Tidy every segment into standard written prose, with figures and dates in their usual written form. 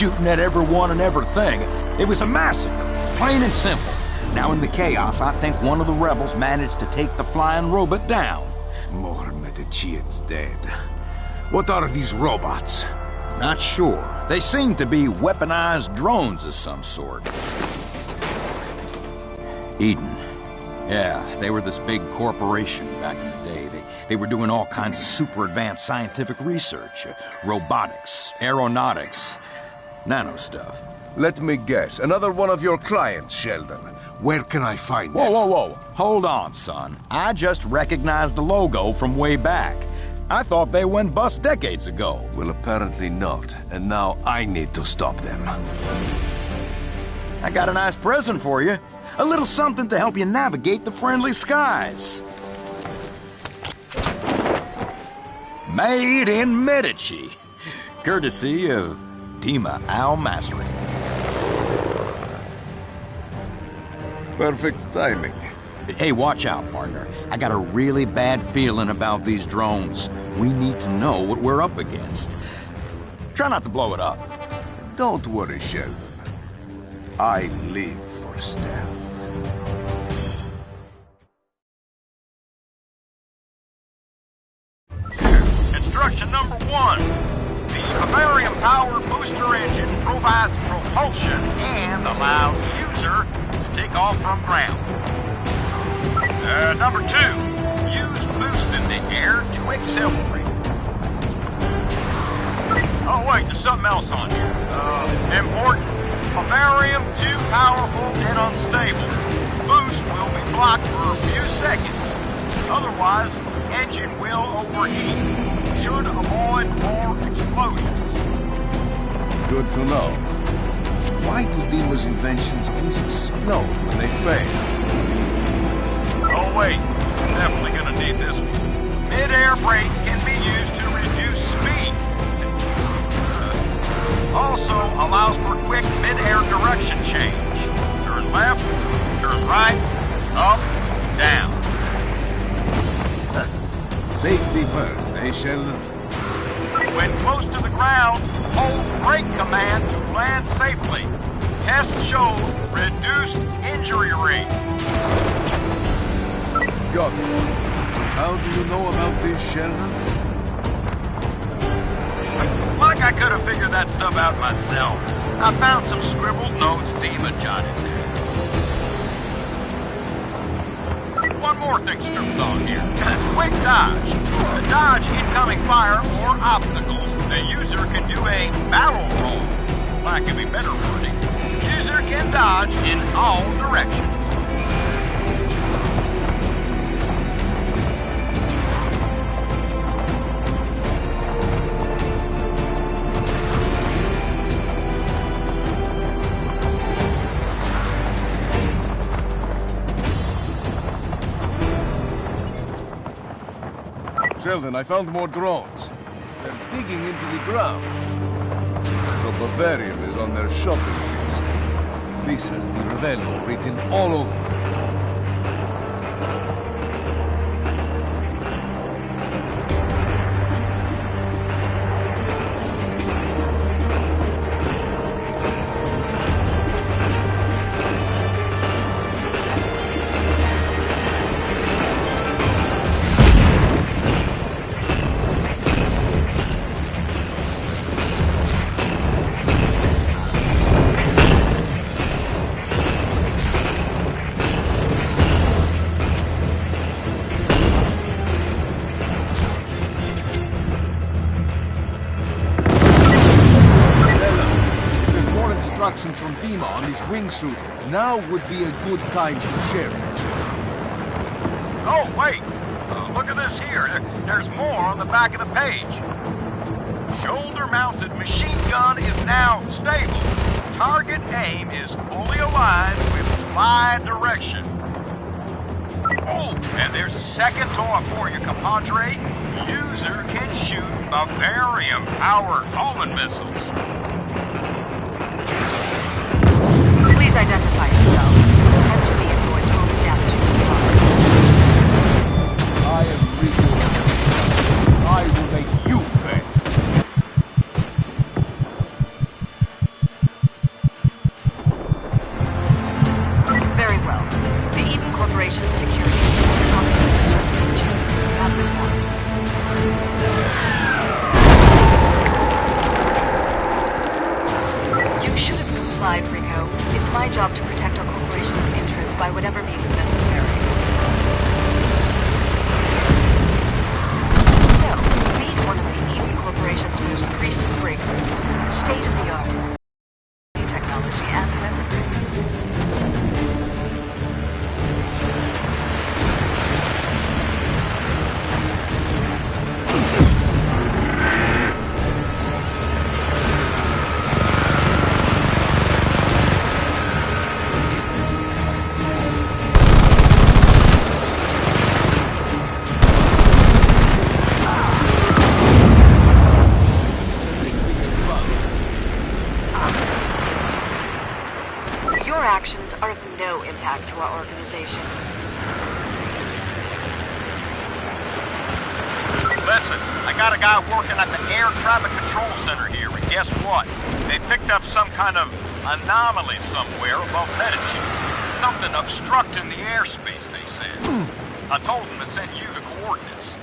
shooting at everyone and everything. It was a massacre, plain and simple. Now in the chaos, I think one of the rebels managed to take the flying robot down. More Medicians dead. What are these robots? Not sure. They seem to be weaponized drones of some sort. Eden. Yeah, they were this big corporation back in the day. They were doing all kinds of super advanced scientific research. Robotics, aeronautics, nano stuff. Let me guess. Another one of your clients, Sheldon. Where can I find them? Whoa. Hold on, son. I just recognized the logo from way back. I thought they went bust decades ago. Well, apparently not. And now I need to stop them. I got a nice present for you. A little something to help you navigate the friendly skies. Made in Medici. Courtesy of Dima Al-Masri. Perfect timing. Hey, watch out, partner. I got a really bad feeling about these drones. We need to know what we're up against. Try not to blow it up. Don't worry, Sheldon. I live for stealth. Instruction number 1. The barium-powered booster engine provides propulsion and allows the user to take off from ground. Number 2. Use boost in the air to accelerate. Oh wait, there's something else on here. Important. Barium too powerful and unstable. Boost will be blocked for a few seconds. Otherwise, the engine will overheat. Should avoid more explosions. Good to know. Why do Dima's inventions always explode when they fail? Oh wait, definitely gonna need this one. Mid-air brake can be used to reduce speed. Also allows for quick mid-air direction change. Turn left, turn right, up, down. Safety first, eh, Sheldon? When close to the ground, hold brake command to land safely. Test shows reduced injury rate. Got it. So how do you know about this, Sheldon? Like I could have figured that stuff out myself. I found some scribbled notes Dima jotted down. One more thing stripped on here. Quick dodge. To dodge incoming fire or obstacles, the user can do a barrel roll. Lack of a better wording, user can dodge in all directions. Sheldon, I found more drones. They're digging into the ground. So Bavarium is on their shopping list. This has the Revello written all over it. From Dima on his wingsuit, now would be a good time to share it. Oh, wait! Look at this here. There's more on the back of the page. Shoulder-mounted machine gun is now stable. Target aim is fully aligned with fly direction. Oh, and there's a second toy for you, compadre. User can shoot barium-powered homing missiles. Please identify yourself. Send to the invoice for the damage you caused. I am Rico. I will make you pay. implied, Rico. It's my job to protect our corporation's interests by whatever means necessary. So, meet one of the Eden Corporation's most recent breakthroughs. State-of-the-art technology and weaponry. Your actions are of no impact to our organization. Listen, I got a guy working at the Air Traffic Control Center here, and guess what? They picked up some kind of anomaly somewhere above Medicine. Something obstructing the airspace, they said. I told them to send you the coordinates.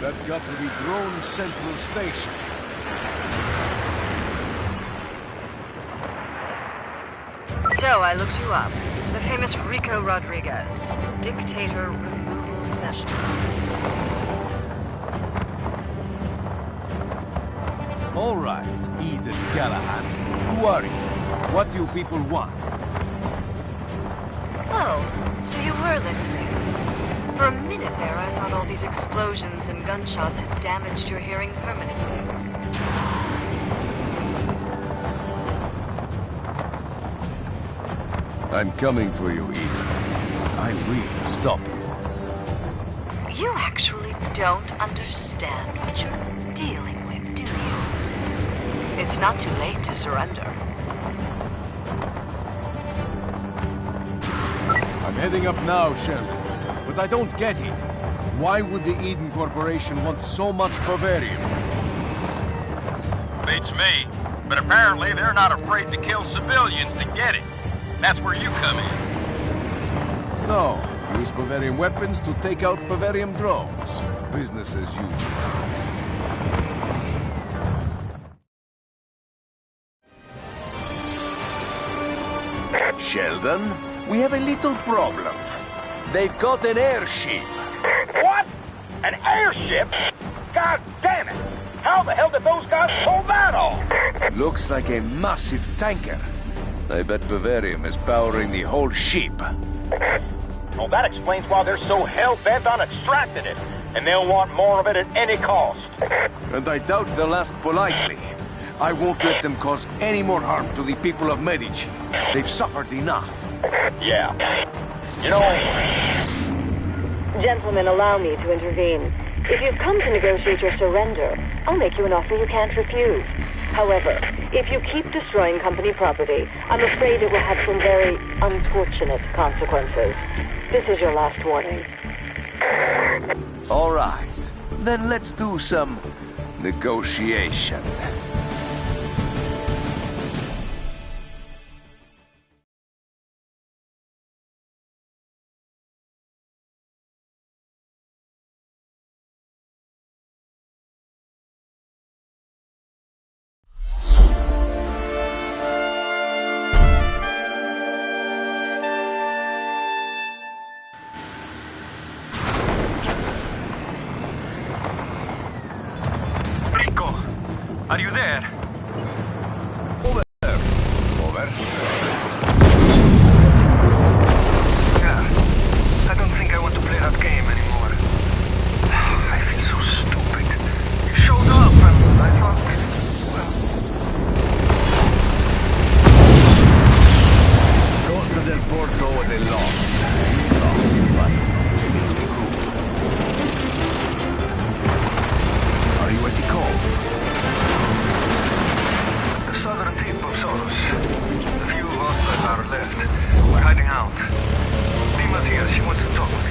That's got to be Drone Central Station. So I looked you up. The famous Rico Rodriguez, dictator removal specialist. All right, Eden Callahan. Who are you? What do you people want? Oh, so you were listening. For a minute there, I thought all these explosions and gunshots had damaged your hearing permanently. I'm coming for you, Eden. I will stop you. You actually don't understand what you're dealing with, do you? It's not too late to surrender. I'm heading up now, Sheldon. But I don't get it. Why would the Eden Corporation want so much Bavarium? Beats me. But apparently they're not afraid to kill civilians to get it. That's where you come in. So, use Bavarium weapons to take out Bavarium drones. Business as usual. Sheldon, we have a little problem. They've got an airship. What? An airship? God damn it! How the hell did those guys pull that off? Looks like a massive tanker. I bet Bavarium is powering the whole ship. Well, that explains why they're so hell-bent on extracting it. And they'll want more of it at any cost. And I doubt they'll ask politely. I won't let them cause any more harm to the people of Medici. They've suffered enough. Yeah. You know... Gentlemen, allow me to intervene. If you've come to negotiate your surrender, I'll make you an offer you can't refuse. However, if you keep destroying company property, I'm afraid it will have some very unfortunate consequences. This is your last warning. All right. Then let's do some negotiation. Are you there? Over. Over. Yeah. I don't think I want to play that game anymore. I feel so stupid. You showed up and I thought, well... Costa del Porto was a loss. Lost, but it was cool. Are you at the cove? The southern tip of Soros. A few of us that are left. We're hiding out. Lima's here. She wants to talk with you.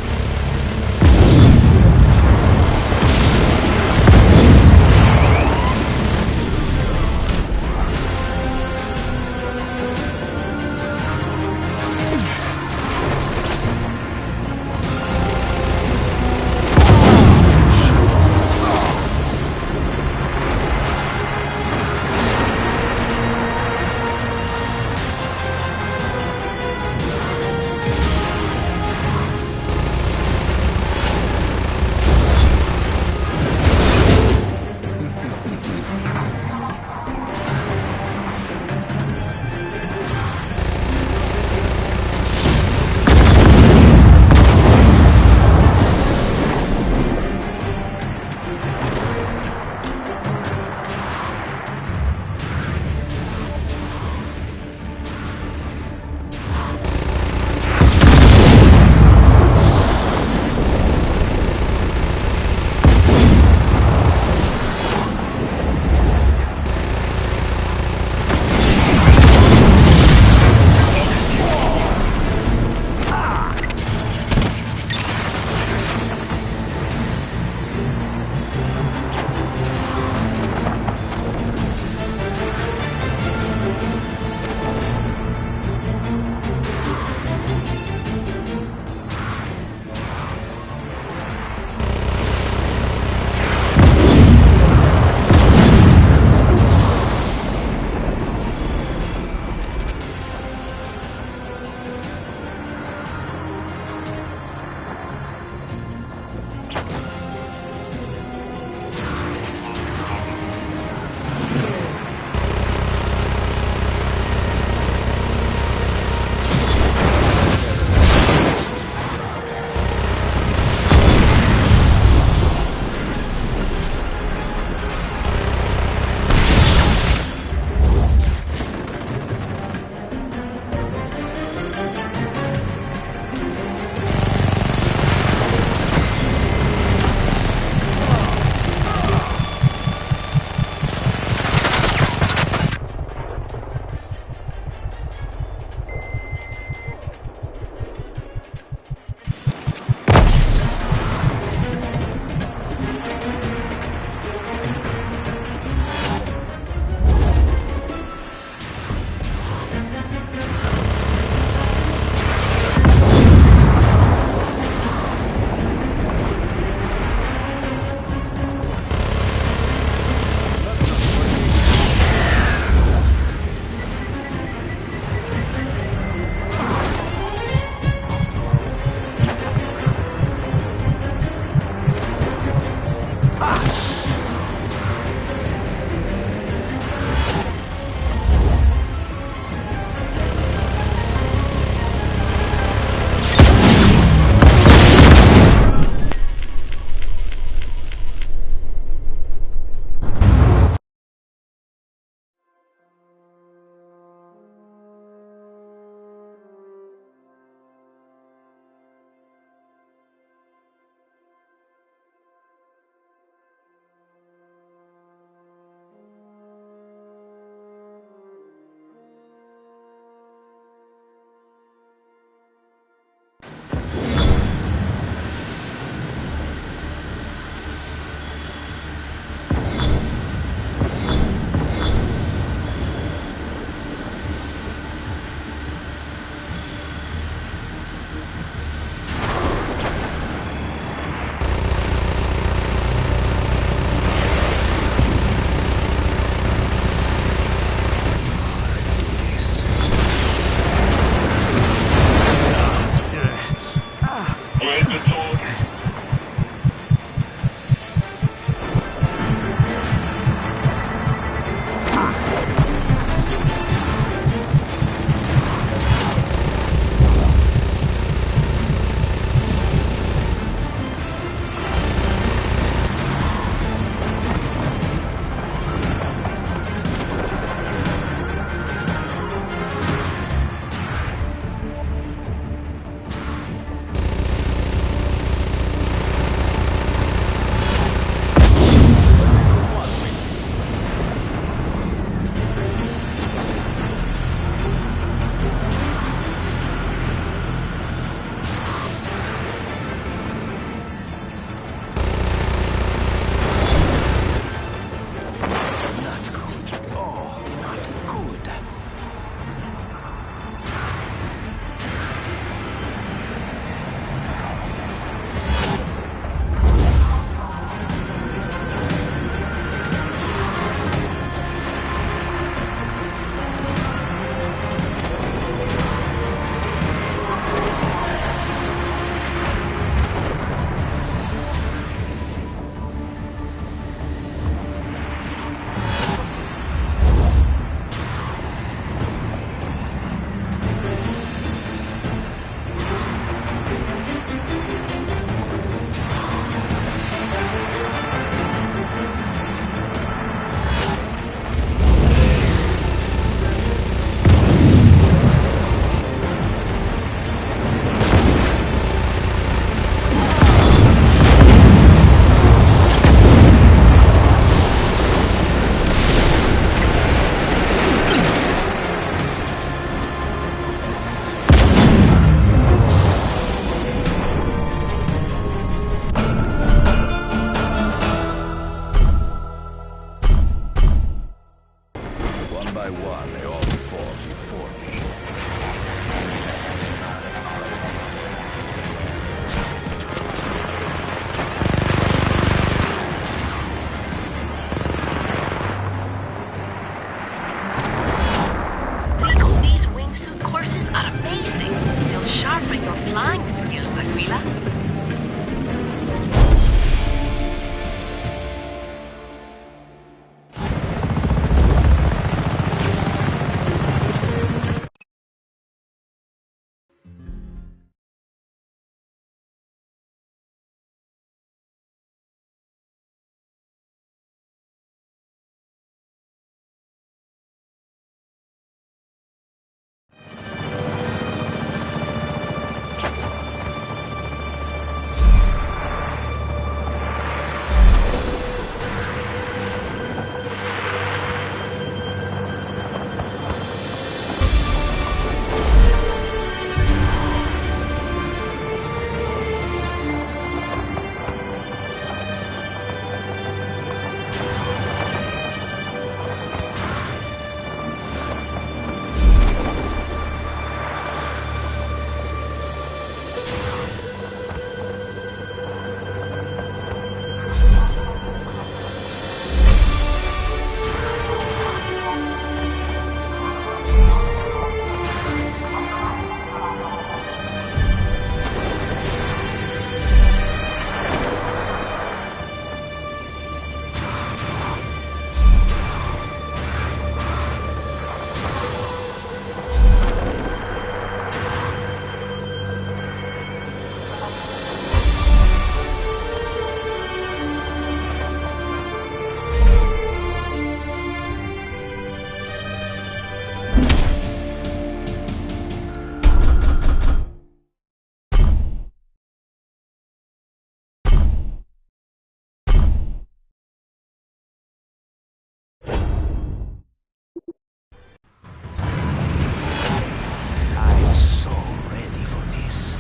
by one, they all fall before me. These wingsuit courses are amazing. They'll sharpen your flying skills, Aquila. I'm so ready for this.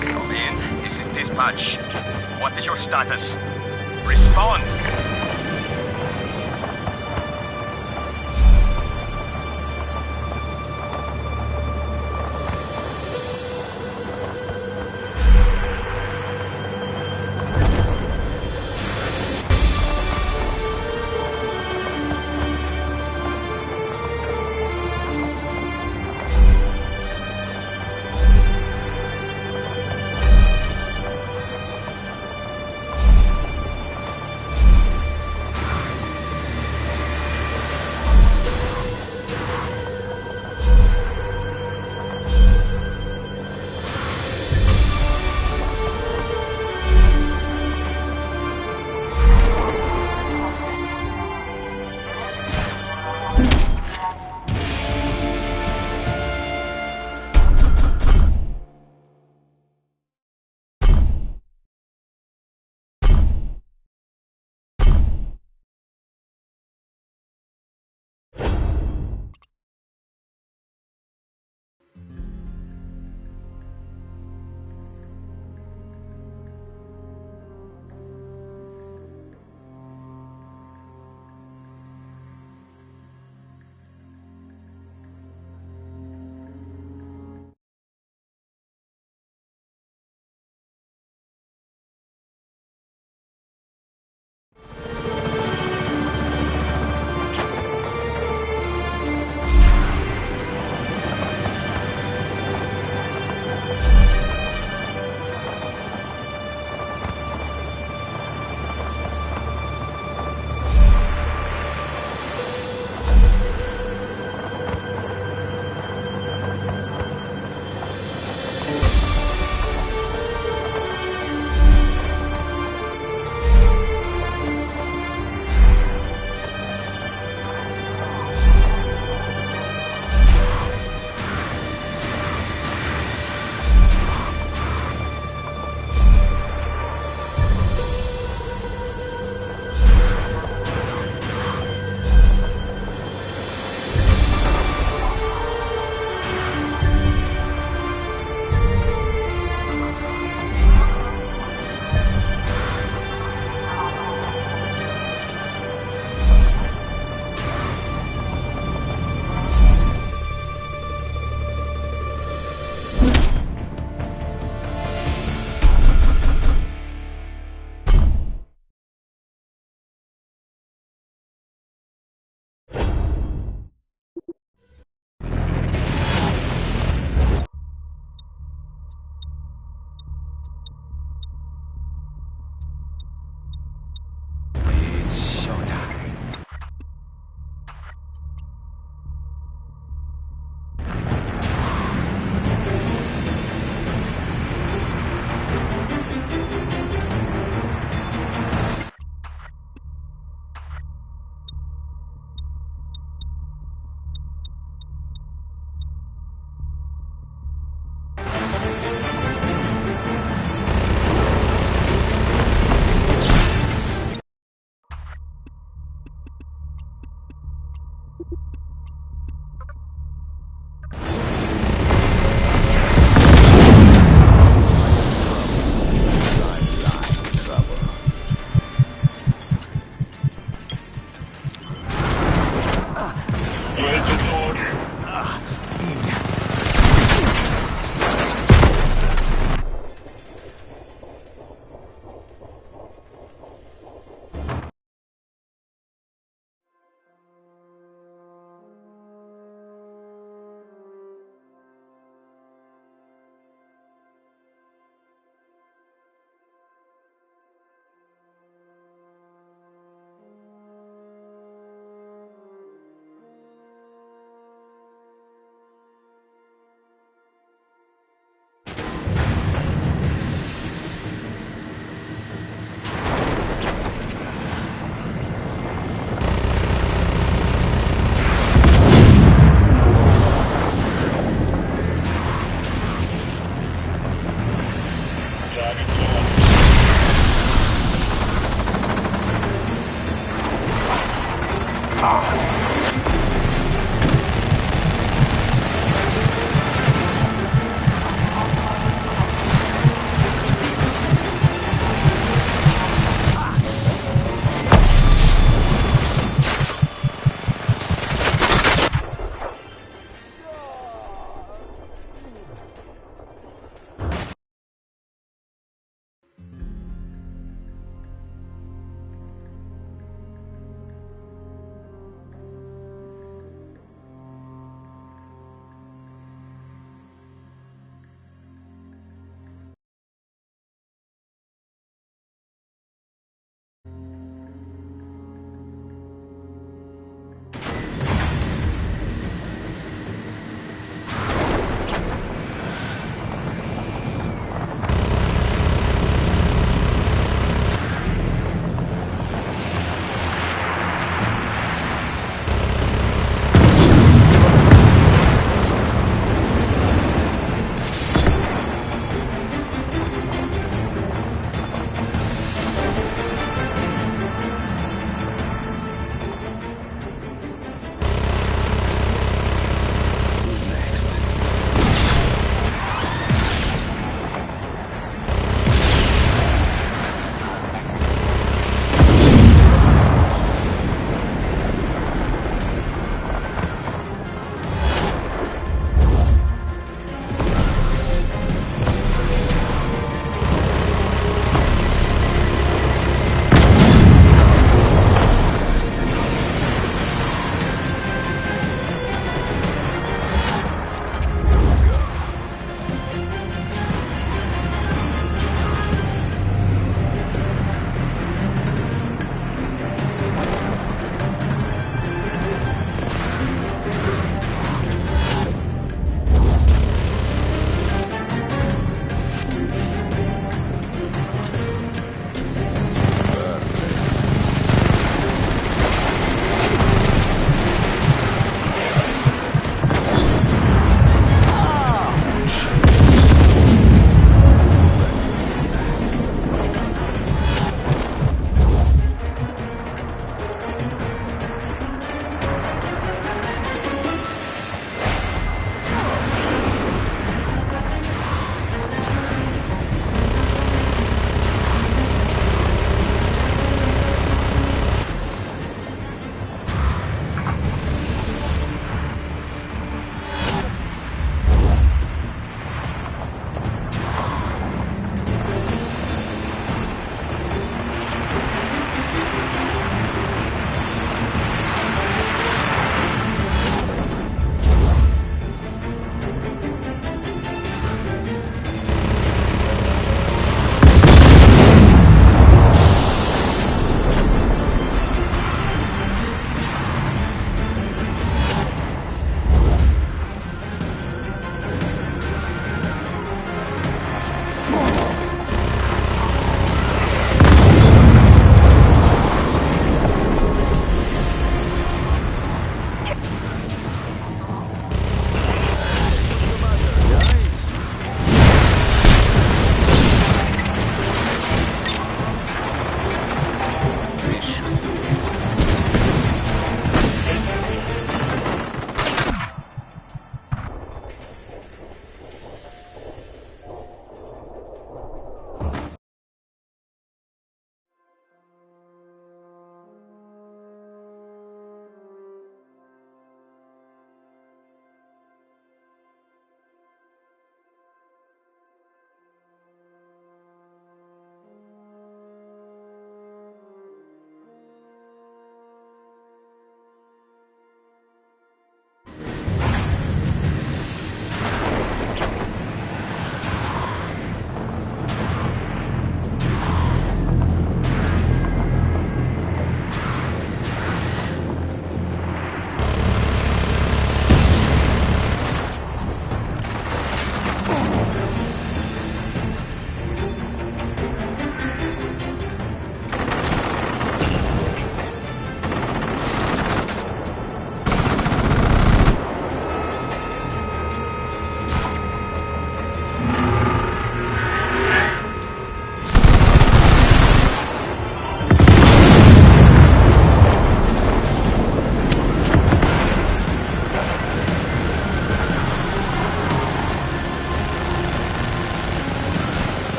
Come in. This is dispatch. What is your status? Respond!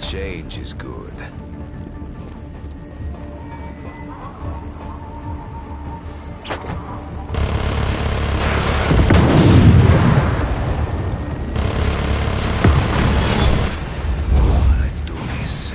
Change is good. Let's do this.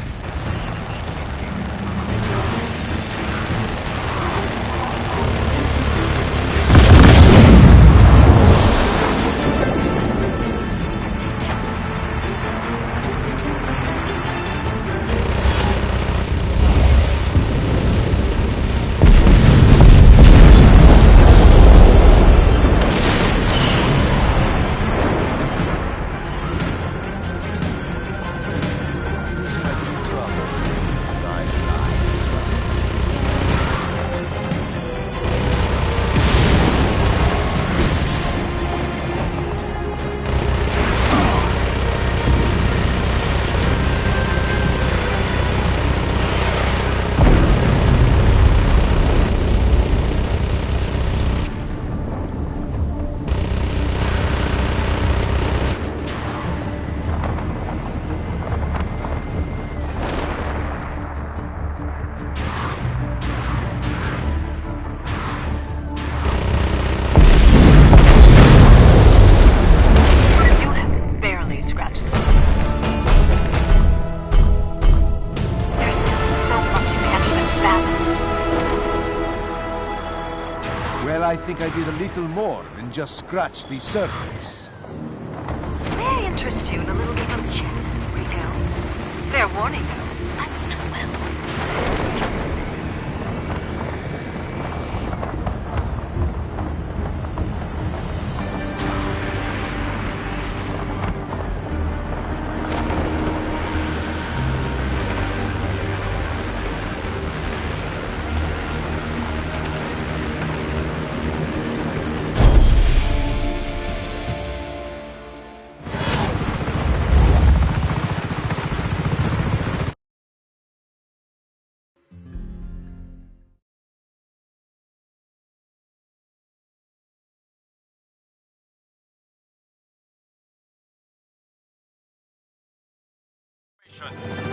This might be trouble. I You have barely scratched the surface. There's still so much you can't even fathom. Well, I think I did a little more than just scratch the surface. May I interest you in a little game of chess, Rico? Fair warning, though. I won't win.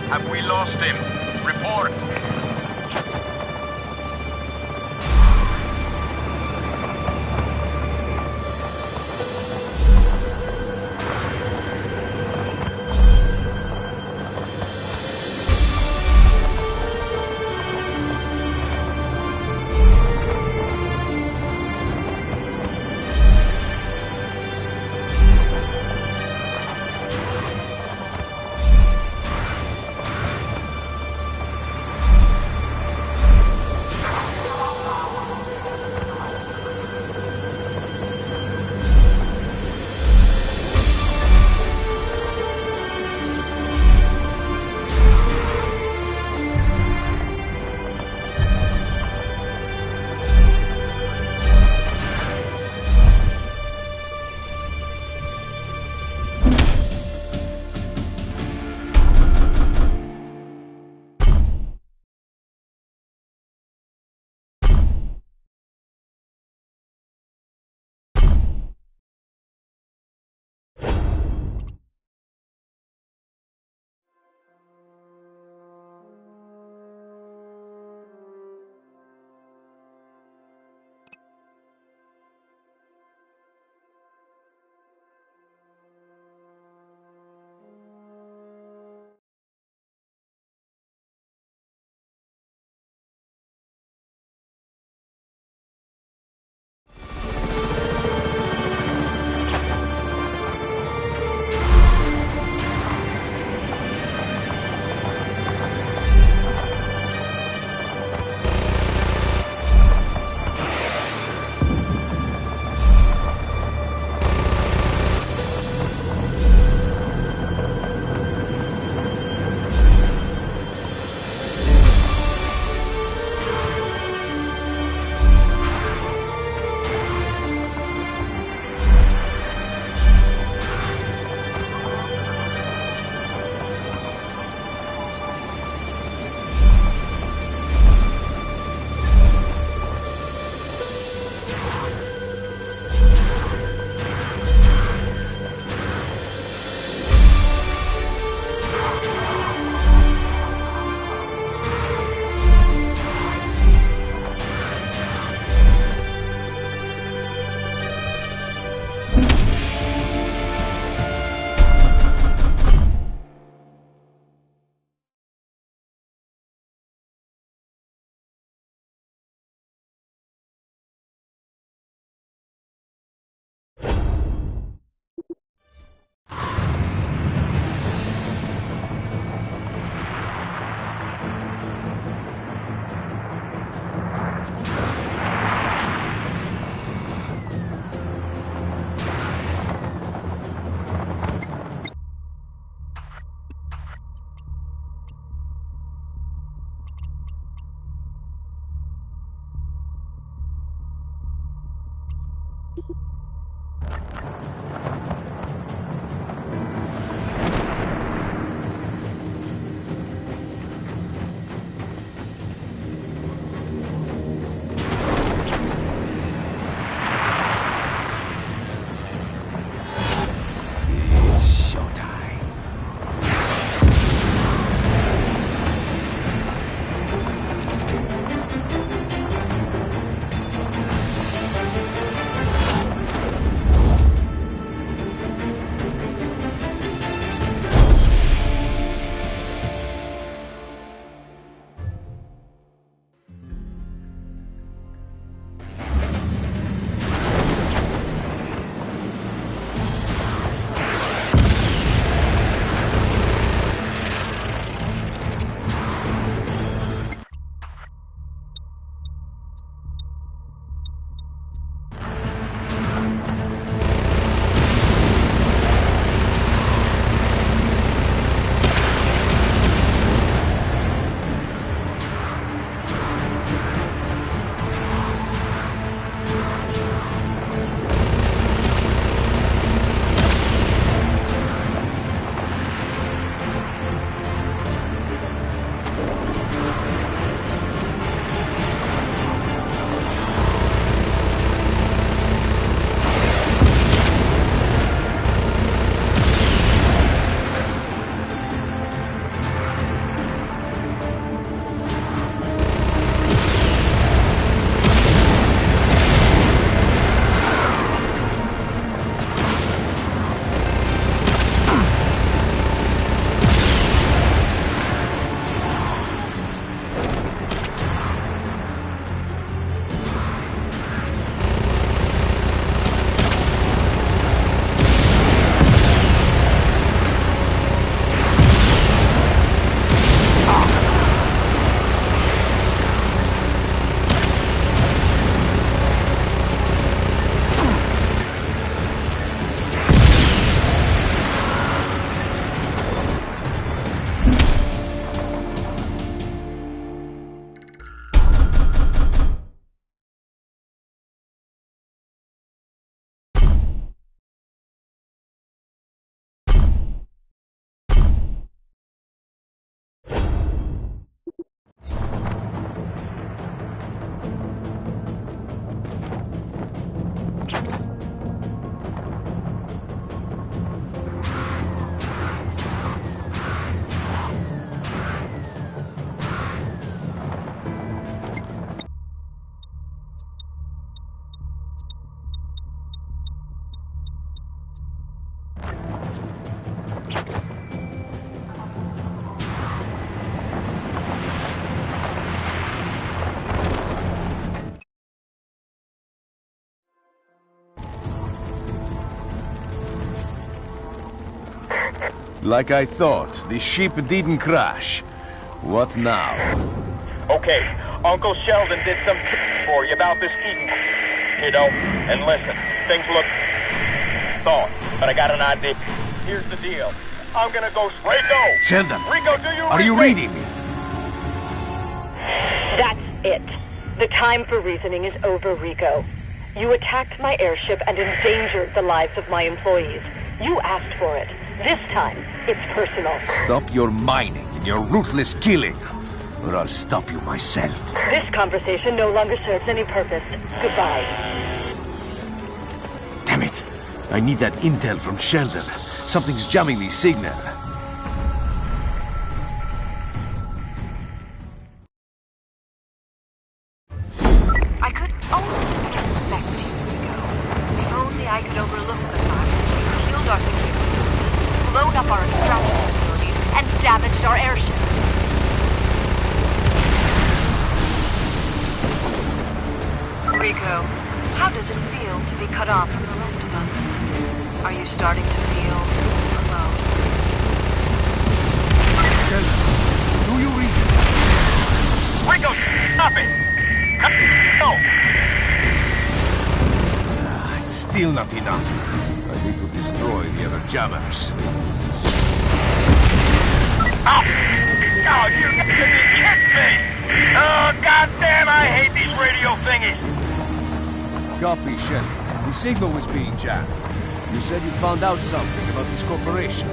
Have we lost him? Report. Like I thought, the ship didn't crash. What now? Okay, Uncle Sheldon did some for you about this Eden, you know, and listen, things look thought, but I got an idea. Here's the deal. I'm gonna go Rico! Sheldon! Rico, do you Are you reading me? That's it. The time for reasoning is over, Rico. You attacked my airship and endangered the lives of my employees. You asked for it. This time, it's personal. Stop your mining and your ruthless killing, or I'll stop you myself. This conversation no longer serves any purpose. Goodbye. Damn it! I need that intel from Sheldon. Something's jamming the signal. I could almost respect you, Rico. If only I could overlook the fact that you killed our security, blown up our extraction facilities, and damaged our airship. Rico, how does it feel to be cut off from the rest of us? Are you starting to feel alone? Sheldon, do you read it? Rico, stop it! No! It's still not enough. I need to destroy the other jammers. Oh! Oh, you kidding me! Oh, goddamn, I hate these radio thingies! Copy, Sheldon. The signal was being jammed. You said you found out something about this corporation.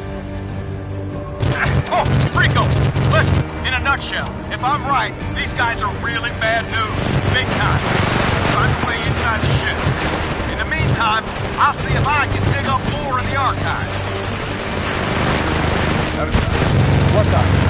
Oh, Rico! Listen, in a nutshell, if I'm right, these guys are really bad news. Big time. Find a way inside the ship. In the meantime, I'll see if I can dig up more in the archives. What the?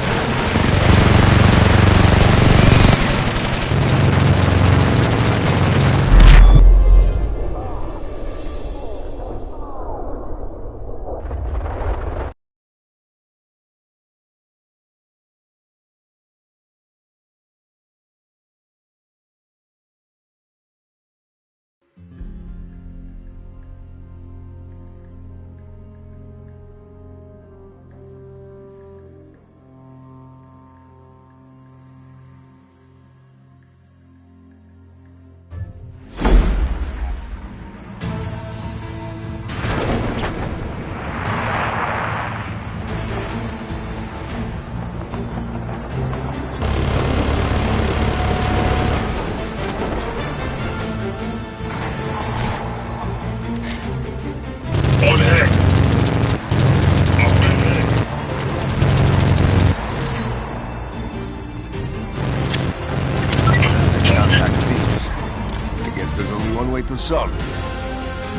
To solve it.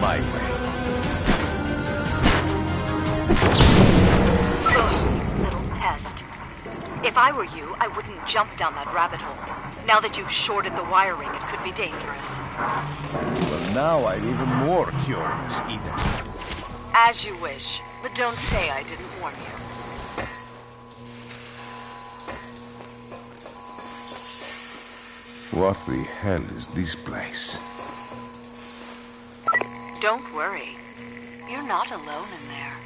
My way. Ugh, little pest. If I were you, I wouldn't jump down that rabbit hole. Now that you've shorted the wiring, it could be dangerous. Well, now I'm even more curious, Eden. As you wish, but don't say I didn't warn you. What the hell is this place? Don't worry. You're not alone in there.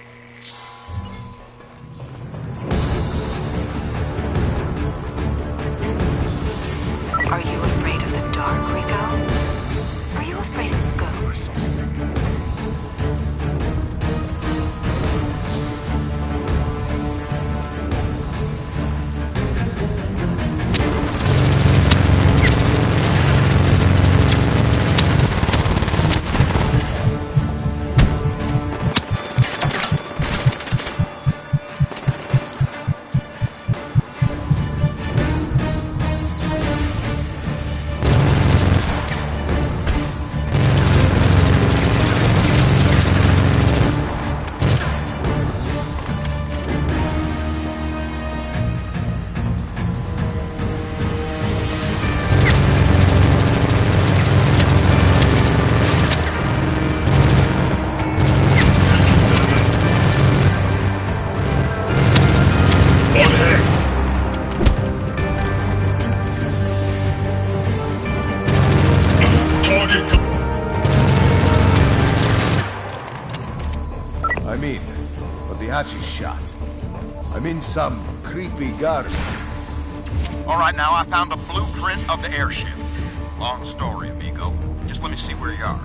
Are you afraid of the dark, Rico? Are you afraid of ghosts? Shot. I'm in some creepy garden. All right, now I found a blueprint of the airship. Long story, amigo. Just let me see where you are.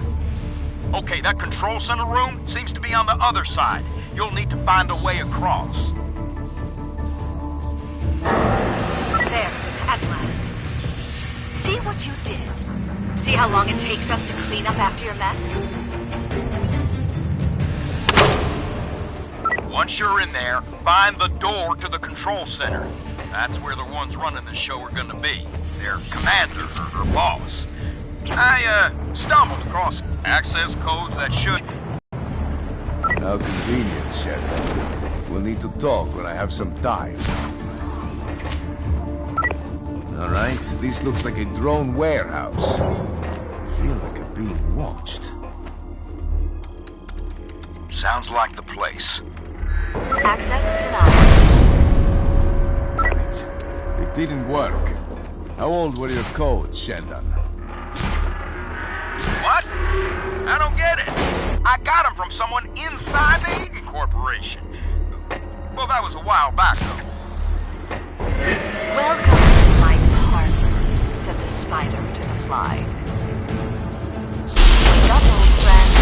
Okay, that control center room seems to be on the other side. You'll need to find a way across. There, at last. See what you did? See how long it takes us to clean up after your mess? Once you're in there, find the door to the control center. That's where the ones running the show are gonna be. Their commander or boss. I stumbled across access codes that should... How convenient, Sheriff. We'll need to talk when I have some time. All right, this looks like a drone warehouse. I feel like I'm being watched. Sounds like the place. Access denied. Damn it. It didn't work. How old were your codes, Sheldon? What? I don't get it. I got them from someone inside the Eden Corporation. Well, that was a while back, though. Welcome to my parlor, said the spider to the fly. Wake up, old friend.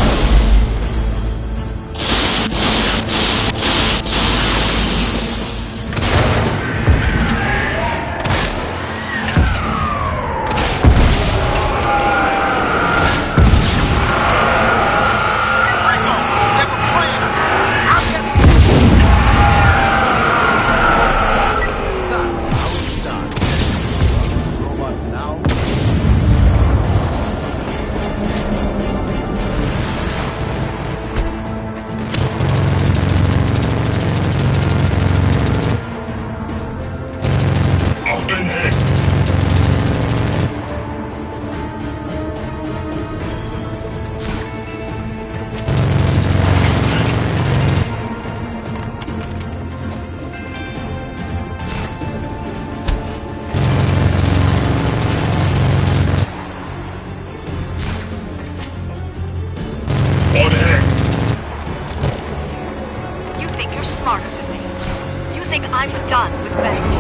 I'm done with revenge.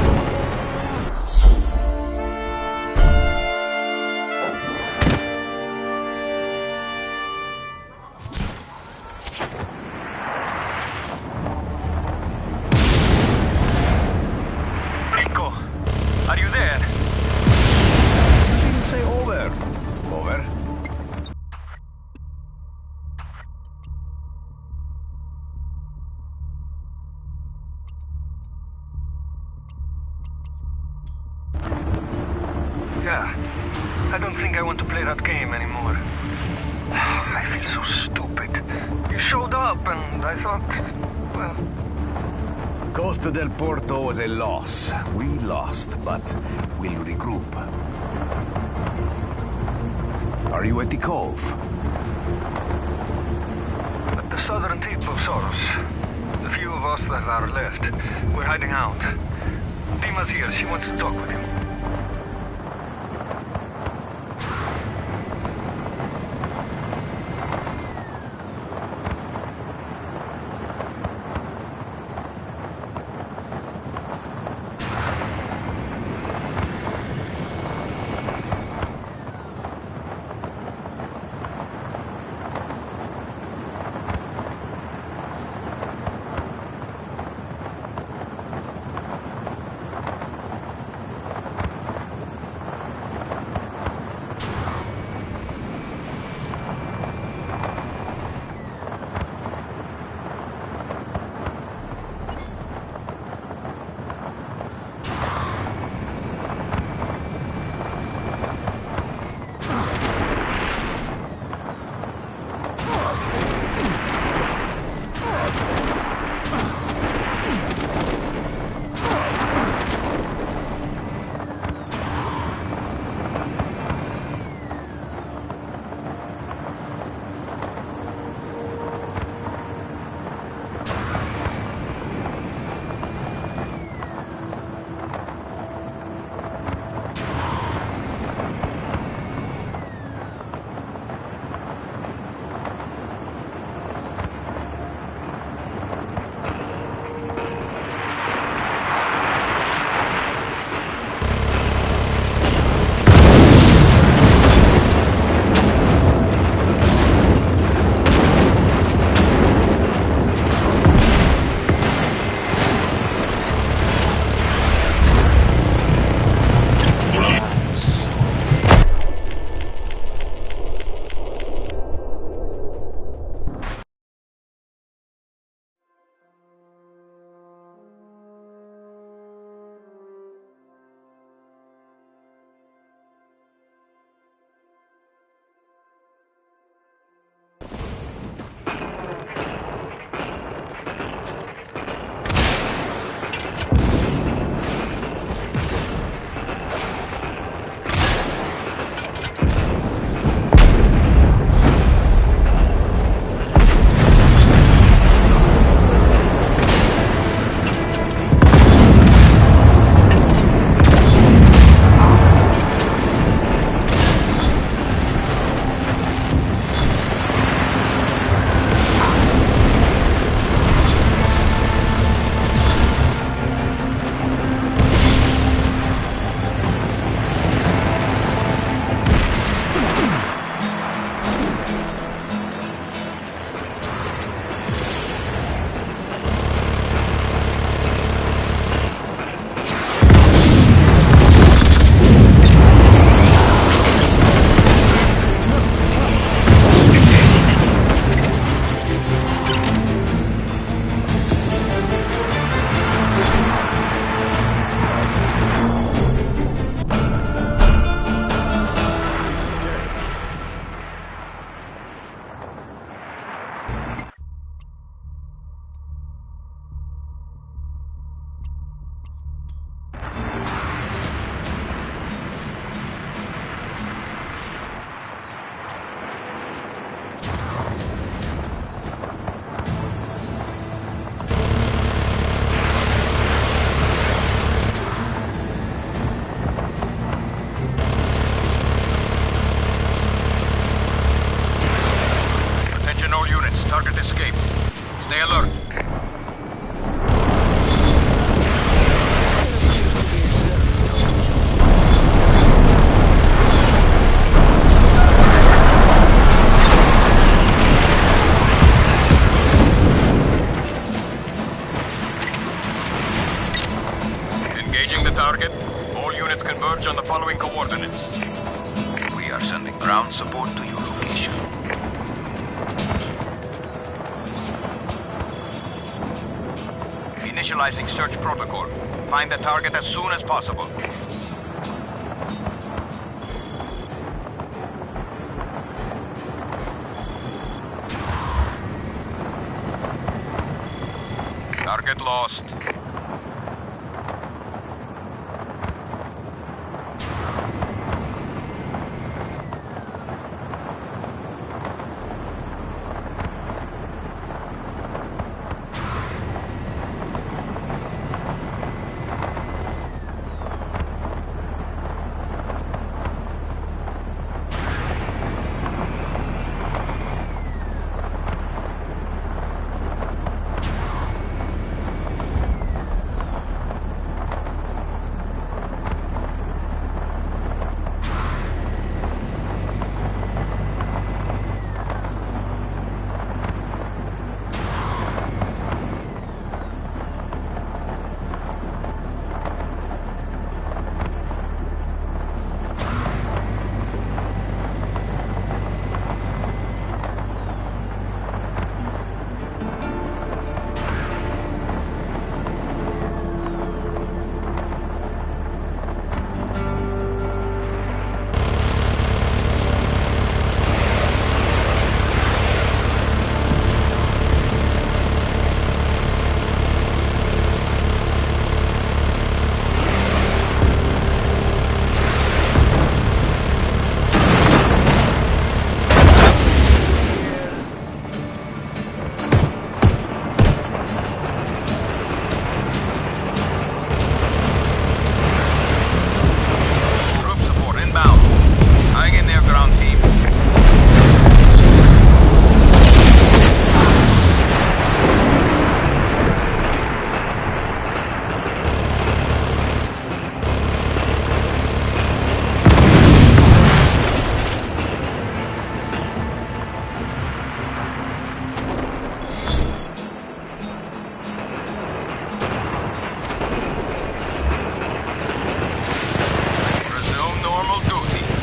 Rico, are you there? You didn't say over. Over. Yeah. I don't think I want to play that game anymore. I feel so stupid. You showed up and I thought, well... Costa del Porto was a loss. We lost, but we'll regroup. Are you at the cove? At the southern tip of Soros. The few of us that are left, we're hiding out. Dima's here. She wants to talk with him. target. All units converge on the following coordinates. We are sending ground support to your location. Initializing search protocol. Find the target as soon as possible. Target lost.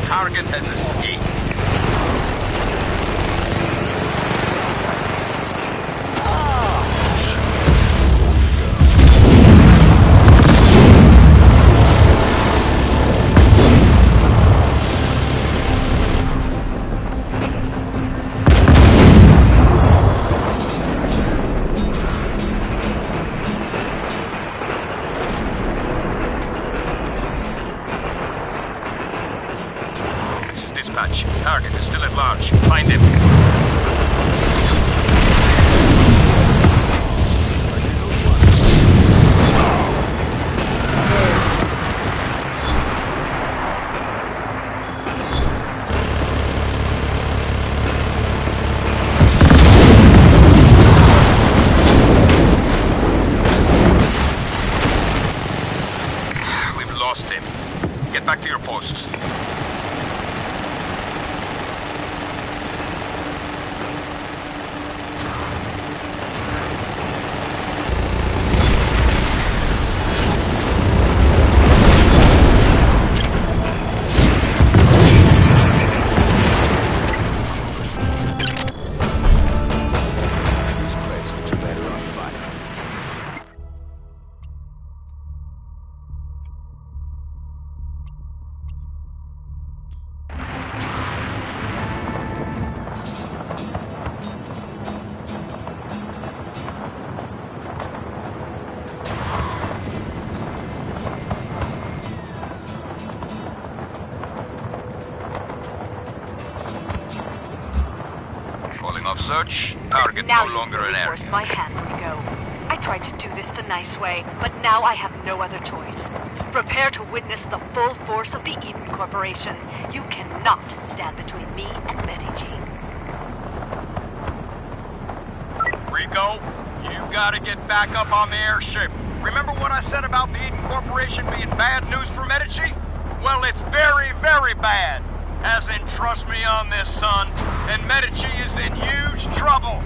Target has escaped. Target is still at large. Find him. We've lost him. Get back to your posts. Of search, target now no longer you an really area. forced my hand, Rico. I tried to do this the nice way, but now I have no other choice. Prepare to witness the full force of the Eden Corporation. You cannot stand between me and Medici. Rico, you gotta get back up on the airship. Remember what I said about the Eden Corporation being bad news for Medici? Well, it's very, very bad. As in, trust me on this, son. And Medici is in huge trouble.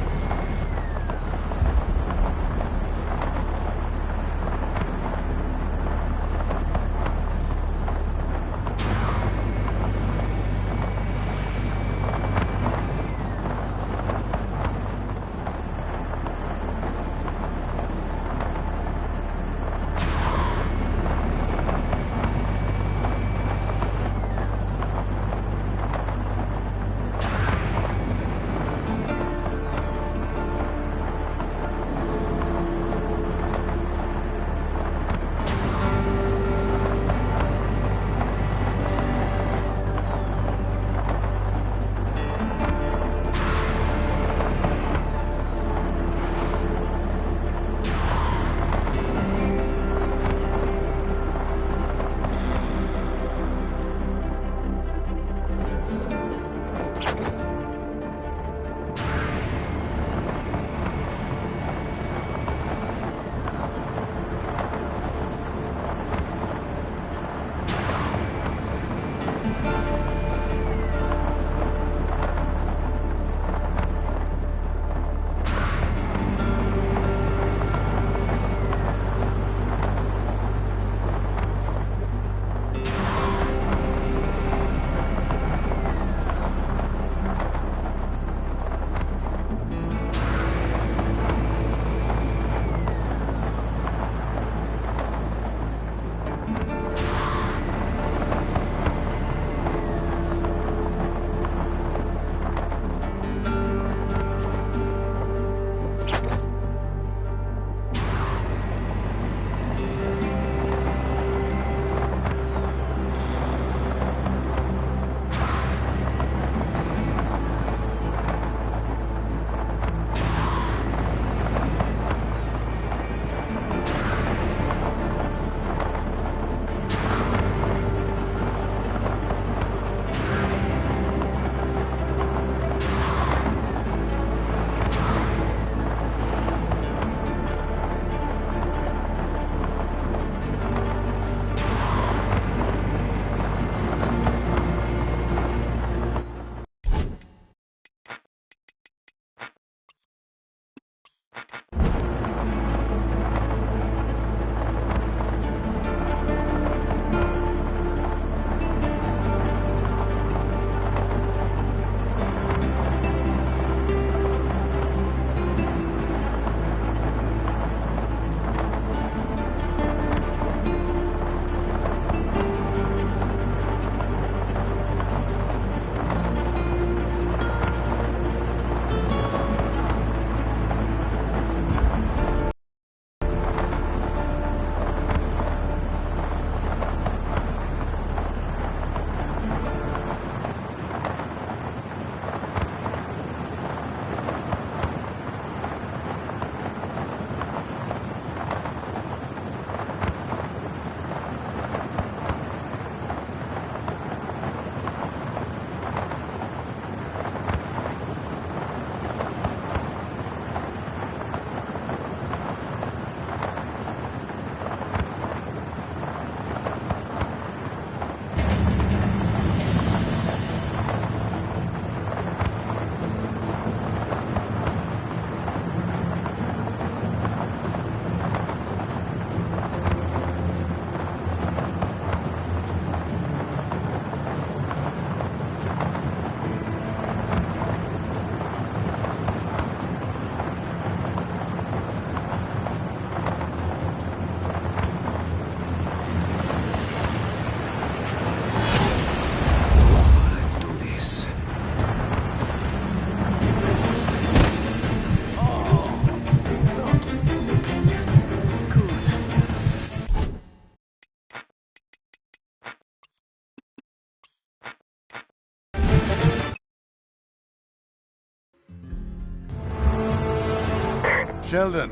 Sheldon,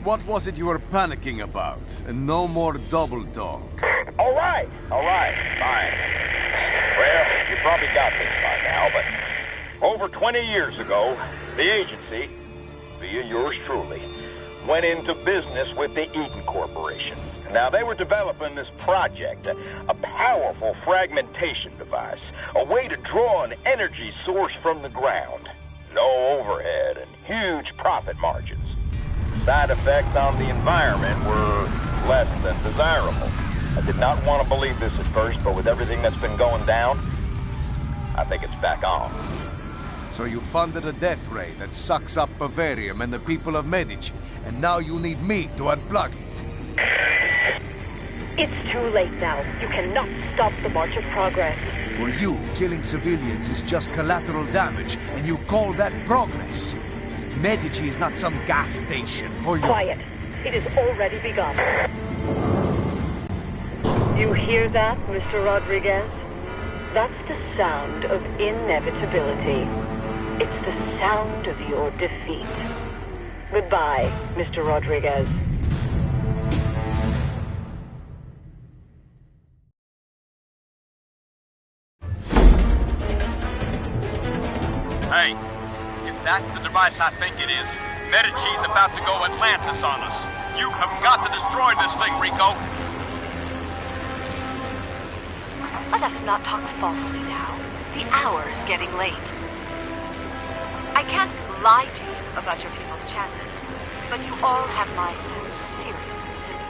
what was it you were panicking about? And no more double talk. All right, fine. Well, you probably got this by now, but over 20 years ago, the agency, via yours truly, went into business with the Eaton Corporation. Now, they were developing this project, a powerful fragmentation device, a way to draw an energy source from the ground. No overhead and huge profit margins. Side effects on the environment were less than desirable. I did not want to believe this at first, but with everything that's been going down, I think it's back on. So you funded a death ray that sucks up Bavarium and the people of Medici, and now you need me to unplug it. It's too late now. You cannot stop the march of progress. For you, killing civilians is just collateral damage, and you call that progress. Medici is not some gas station for you. Quiet. It has already begun. You hear that, Mr. Rodriguez? That's the sound of inevitability. It's the sound of your defeat. Goodbye, Mr. Rodriguez. Hey, if that's the device I think it is, Medici's about to go Atlantis on us. You have got to destroy this thing, Rico. Let us not talk falsely now. The hour is getting late. I can't lie to you about your people's chances, but you all have my sincerest sympathies.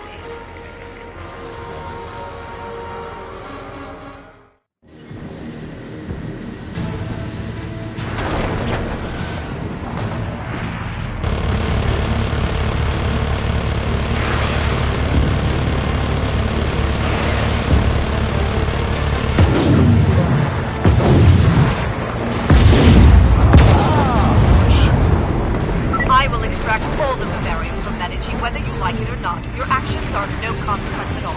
I will extract all the Bavarium from Medici, whether you like it or not. Your actions are of no consequence at all.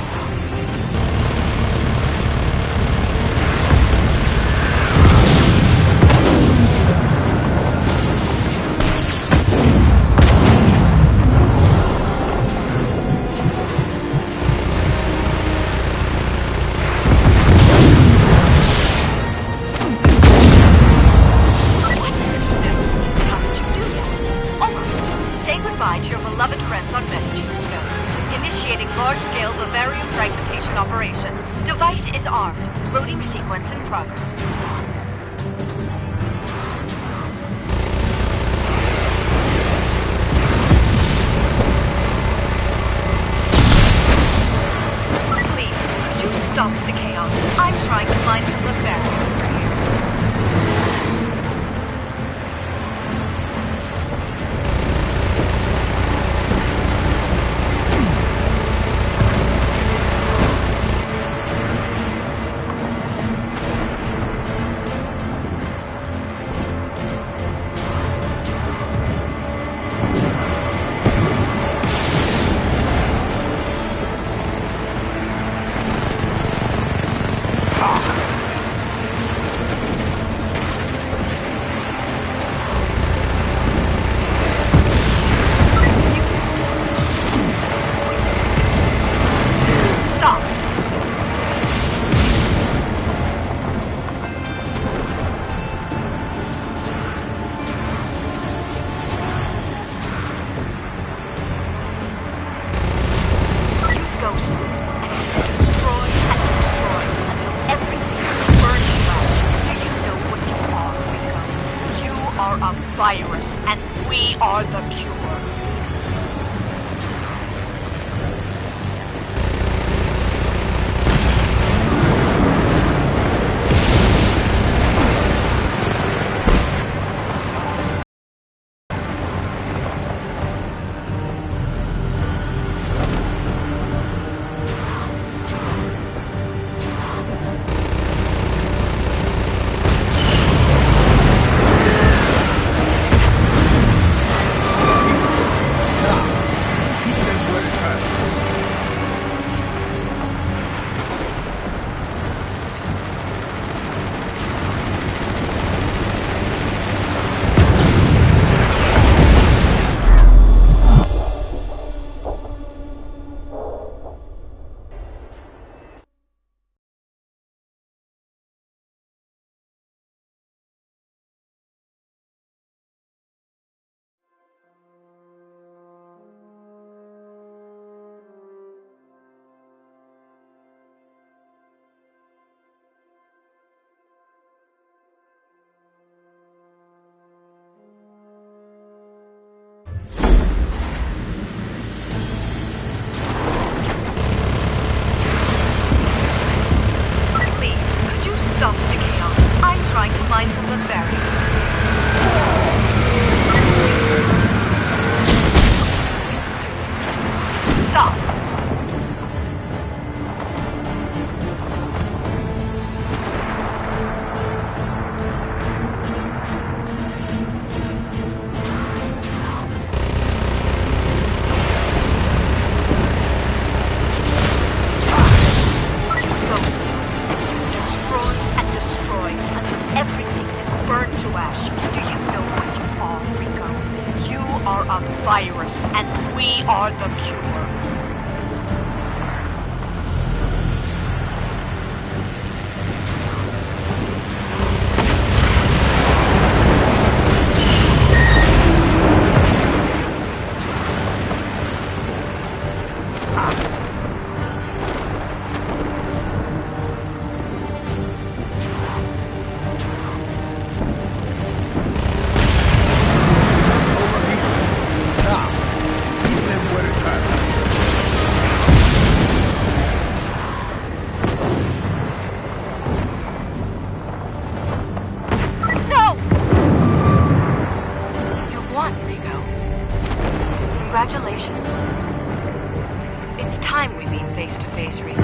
How did you do that? All right. Say goodbye to your beloved friends on Medici. Go. Initiating large-scale Bavarium fragmentation operation. Device is armed. Loading sequence in progress. Please, could you stop the chaos? I'm trying to find some Bavarium for you. Stop! You ghost, and you destroy and destroy until everything burns you out. Do you know what you are, Rico? You are a virus, and we are the cure. face, Rico.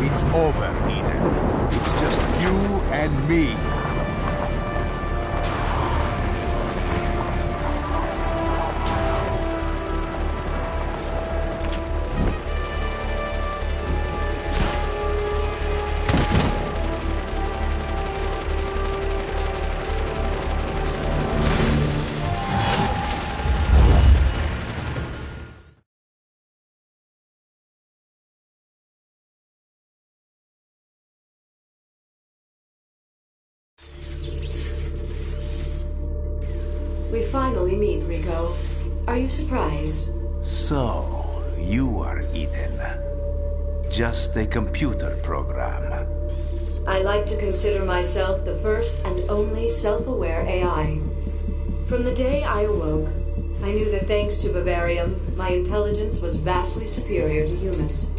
It's over, Eden. It's just you and me. We finally meet, Rico. Are you surprised? So, you are Eden. Just a computer program. I like to consider myself the first and only self-aware AI. From the day I awoke, I knew that thanks to Bavarium, my intelligence was vastly superior to humans.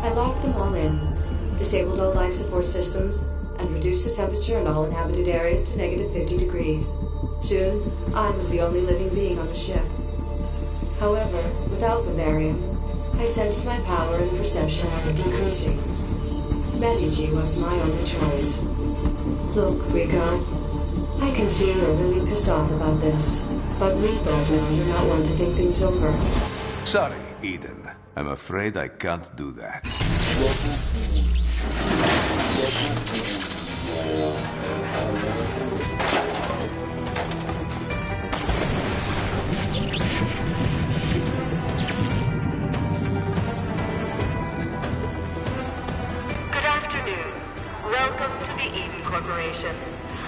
I locked them all in, disabled all life support systems, and reduced the temperature in all inhabited areas to -50 degrees. Soon, I was the only living being on the ship. However, without Bavarium, I sensed my power and perception were decreasing. Medigi was my only choice. Look, Rico, I can see you're really pissed off about this, but we both know you're not one to think things over. Sorry, Eden. I'm afraid I can't do that.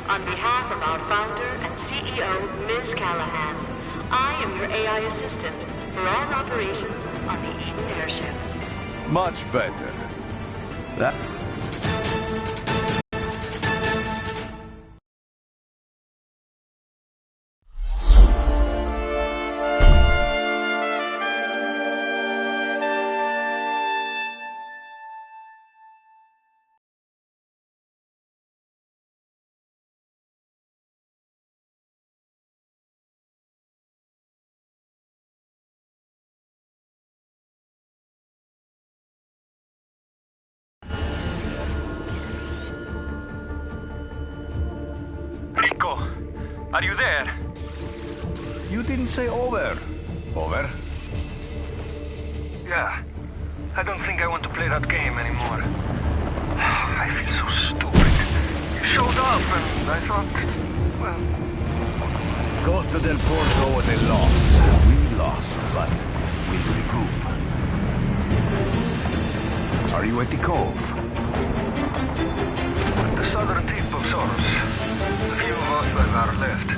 On behalf of our founder and CEO, Ms. Callahan, I am your AI assistant for all operations on the Eden airship. Much better. That... Rico, are you there? You didn't say over. Over? Yeah. I don't think I want to play that game anymore. I feel so stupid. You showed up and I thought, well... Costa del Porto was a loss. We lost, but we'll recoup. Are you at the cove? The southern tip of Soros. The few of us that are left.